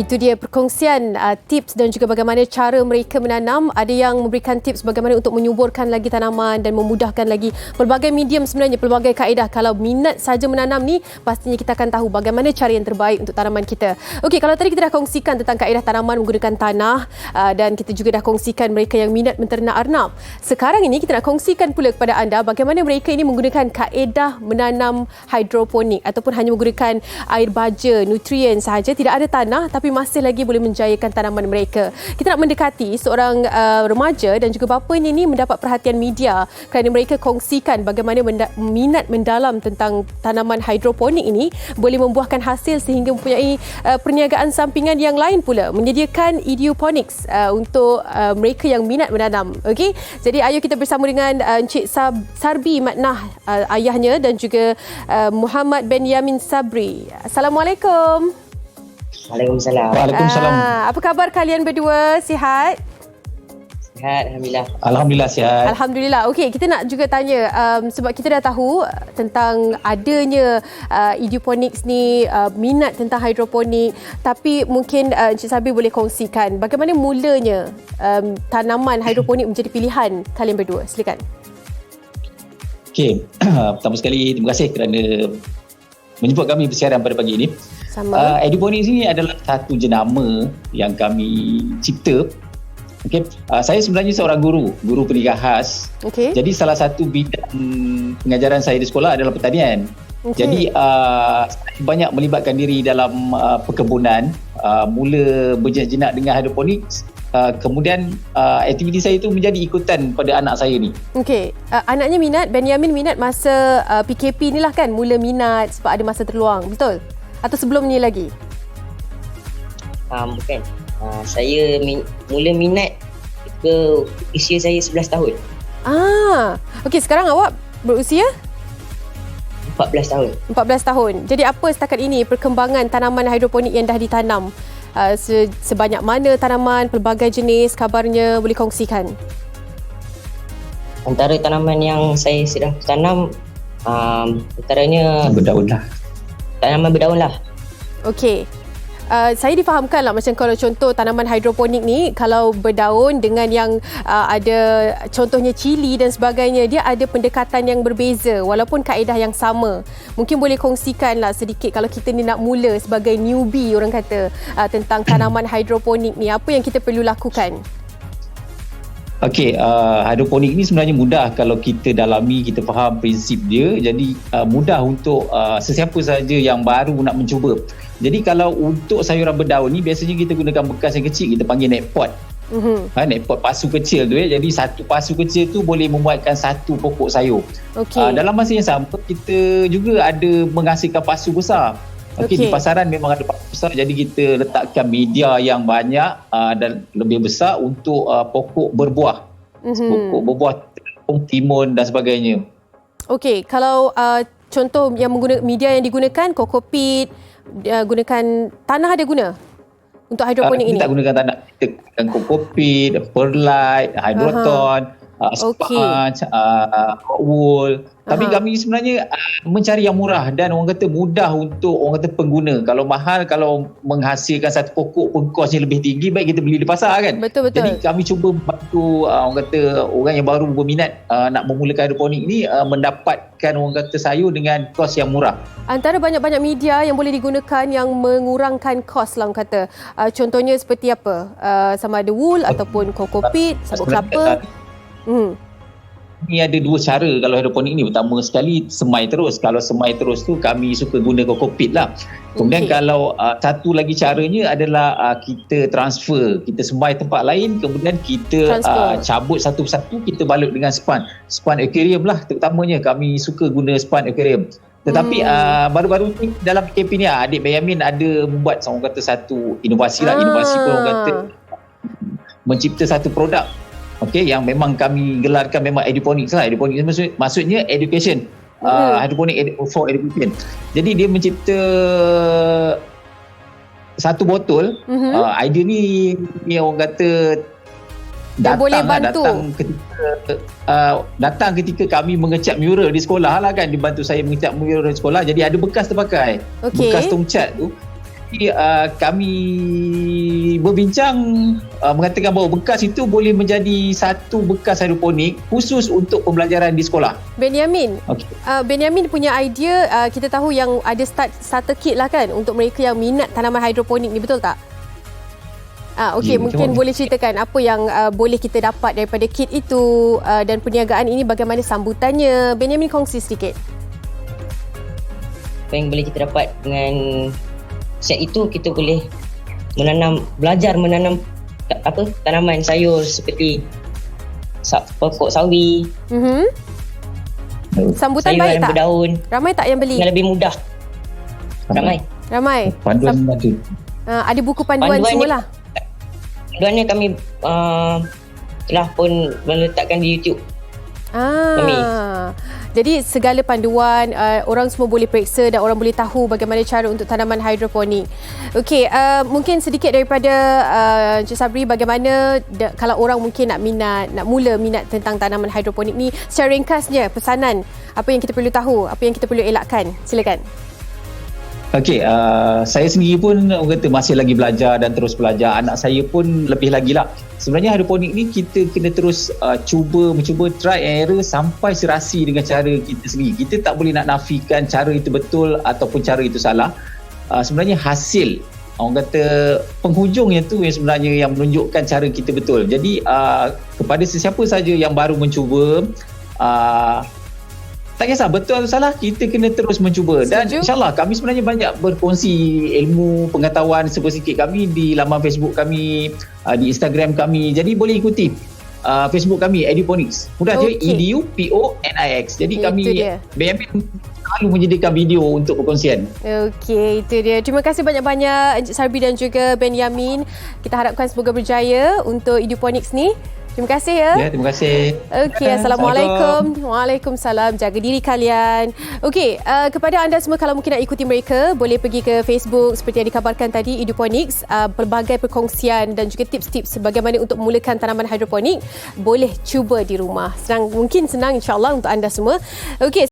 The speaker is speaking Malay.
Itu dia perkongsian tips dan juga bagaimana cara mereka menanam. Ada yang memberikan tips bagaimana untuk menyuburkan lagi tanaman dan memudahkan lagi pelbagai medium sebenarnya, pelbagai kaedah. Kalau minat saja menanam ni, pastinya kita akan tahu bagaimana cara yang terbaik untuk tanaman kita. Okey, kalau tadi kita dah kongsikan tentang kaedah tanaman menggunakan tanah dan kita juga dah kongsikan mereka yang minat menternak arnab. Sekarang ini kita nak kongsikan pula kepada anda bagaimana mereka ini menggunakan kaedah menanam hidroponik ataupun hanya menggunakan air baja, nutrien sahaja, tidak ada tanah tapi masih lagi boleh menjayakan tanaman mereka. Kita nak mendekati seorang remaja dan juga bapanya ni mendapat perhatian media kerana mereka kongsikan bagaimana minat mendalam tentang tanaman hidroponik ini boleh membuahkan hasil sehingga mempunyai perniagaan sampingan yang lain pula, menyediakan idioponics untuk mereka yang minat menanam. Okey, jadi ayo kita bersama dengan Encik Sarbi Matnah, ayahnya, dan juga Muhammad Benyamin Sabri. Assalamualaikum. Waalaikumsalam. Waalaikumsalam. Apa khabar kalian berdua? Sihat? Sihat, Alhamdulillah. Alhamdulillah sihat. Alhamdulillah. Okey, kita nak juga tanya sebab kita dah tahu tentang adanya idioponics ni, minat tentang hidroponik, tapi mungkin Encik Sabri boleh kongsikan bagaimana mulanya tanaman hidroponik menjadi pilihan kalian berdua. Silakan. Okey, pertama sekali terima kasih kerana menjemput kami bersiaran pada pagi ini. Sama. Hidroponik ini adalah satu jenama yang kami cipta. Okey, saya sebenarnya seorang guru pendidikan khas. Okey. Jadi salah satu bidang pengajaran saya di sekolah adalah pertanian. Okey. Jadi saya banyak melibatkan diri dalam perkebunan, mula berjenak dengan hidroponik. Kemudian aktiviti saya itu menjadi ikutan pada anak saya ni. Okey, anaknya minat, Benyamin minat masa PKP ni lah kan, mula minat sebab ada masa terluang, betul? Atau sebelum ni lagi? Bukan. Saya mula minat ke usia saya 11 tahun. Okey, sekarang awak berusia? 14 tahun. 14 tahun. Jadi apa setakat ini perkembangan tanaman hidroponik yang dah ditanam? Sebanyak mana tanaman, pelbagai jenis, kabarnya boleh kongsikan? Antara tanaman yang saya sudah tanam, antaranya Berdaun lah. tanaman berdaun lah. Okey. Saya difahamkan lah macam kalau contoh tanaman hidroponik ni, kalau berdaun dengan yang ada contohnya cili dan sebagainya, dia ada pendekatan yang berbeza walaupun kaedah yang sama. Mungkin boleh kongsikan lah sedikit kalau kita ni nak mula sebagai newbie orang kata tentang tanaman hidroponik ni, apa yang kita perlu lakukan? Okey, hidroponik ni sebenarnya mudah kalau kita dalami, kita faham prinsip dia. Jadi mudah untuk sesiapa sahaja yang baru nak mencuba. Jadi kalau untuk sayuran berdaun ni biasanya kita gunakan bekas yang kecil, kita panggil net pot. Net pot pasu kecil tu Jadi satu pasu kecil tu boleh memuatkan satu pokok sayur. Okey. Dalam masa yang sama kita juga ada menghasilkan pasu besar. Okey, di pasaran memang ada pasu besar, jadi kita letakkan media yang banyak dan lebih besar untuk pokok berbuah. Pokok berbuah, timun dan sebagainya. Okey, kalau contoh yang menggunakan media yang digunakan kokopit, gunakan tanah ada guna untuk hidroponik ini? Kita tak gunakan tanah, kita gunakan kokopit, perlite, hydroton, sponge, wool. Tapi kami sebenarnya mencari yang murah dan orang kata mudah untuk orang kata pengguna. Kalau mahal, kalau menghasilkan satu pokok pun kosnya lebih tinggi, baik kita beli di pasar kan. Betul. Jadi kami cuba membantu orang kata orang yang baru berminat nak memulakan hidroponik ni mendapatkan orang kata sayur dengan kos yang murah. Antara banyak-banyak media yang boleh digunakan yang mengurangkan kos lah orang kata. Contohnya seperti apa? Sama ada wool ataupun kokopit, sabut kelapa. Ini ada dua cara kalau hidroponik ni. Pertama sekali semai terus. Kalau semai terus tu kami suka guna kokopit lah. Kemudian kalau satu lagi caranya adalah kita transfer. Kita semai tempat lain, kemudian kita cabut satu persatu, kita balut dengan span aquarium lah. Terutamanya kami suka guna span aquarium. Tetapi baru-baru ni dalam PKP ni adik Benyamin ada membuat orang kata satu inovasi lah. Inovasi pun orang kata mencipta satu produk. Okey, yang memang kami gelarkan memang hidroponik lah. Hidroponik maksudnya education. Hidroponik for education. Jadi dia mencipta satu botol. Idea ni orang kata datang ketika kami mengecat mural di sekolah lah kan. Dibantu saya mengecat mural di sekolah. Jadi ada bekas terpakai. Bekas tongcat tu. kami berbincang mengatakan bahawa bekas itu boleh menjadi satu bekas hidroponik khusus untuk pembelajaran di sekolah. Benyamin, Benyamin punya idea, kita tahu yang ada starter kit lah kan untuk mereka yang minat tanaman hidroponik ni, betul tak? Okey, mungkin boleh ceritakan apa yang boleh kita dapat daripada kit itu dan perniagaan ini, bagaimana sambutannya. Benyamin kongsi sedikit. Apa yang boleh kita dapat dengan set itu, kita boleh belajar menanam tanaman sayur seperti pokok sawi, Sambutan sayuran baik yang tak? berdaun, Ramai tak yang beli? dengan lebih mudah. Ramai. Panduan ada. Ada buku panduan semualah. Panduannya kami telah pun meletakkan di YouTube. Jadi segala panduan orang semua boleh periksa dan orang boleh tahu bagaimana cara untuk tanaman hidroponik. Okey, mungkin sedikit daripada Encik Sabri, bagaimana kalau orang mungkin nak mula minat tentang tanaman hidroponik ni, secara ringkasnya pesanan apa yang kita perlu tahu, apa yang kita perlu elakkan. Silakan. Okey, saya sendiri pun orang kata masih lagi belajar dan terus belajar. Anak saya pun lebih lagi lah. Sebenarnya hidroponik ni kita kena terus mencuba try and error sampai serasi dengan cara kita sendiri. Kita tak boleh nak nafikan cara itu betul ataupun cara itu salah. Sebenarnya hasil, orang kata penghujungnya tu yang sebenarnya yang menunjukkan cara kita betul. Jadi kepada sesiapa saja yang baru mencuba, tak kisah betul atau salah, kita kena terus mencuba. Dan insyaAllah kami sebenarnya banyak berkongsi ilmu, pengetahuan sedikit kami di laman Facebook kami, di Instagram kami. Jadi boleh ikuti Facebook kami, Eduponics. Mudah je, EDUPONIX. Jadi kami Benyamin selalu menyediakan video untuk perkongsian. Okey, itu dia. Terima kasih banyak-banyak Encik Sabri dan juga Benyamin. Kita harapkan semoga berjaya untuk Eduponics ni. Terima kasih ya. Ya, terima kasih. Okey, Assalamualaikum. Waalaikumsalam. Jaga diri kalian. Okey, kepada anda semua kalau mungkin nak ikuti mereka, boleh pergi ke Facebook seperti yang dikabarkan tadi, Eduponics. Pelbagai perkongsian dan juga tips-tips bagaimana untuk memulakan tanaman hidroponik. Boleh cuba di rumah. Mungkin senang insya-Allah untuk anda semua. Okey.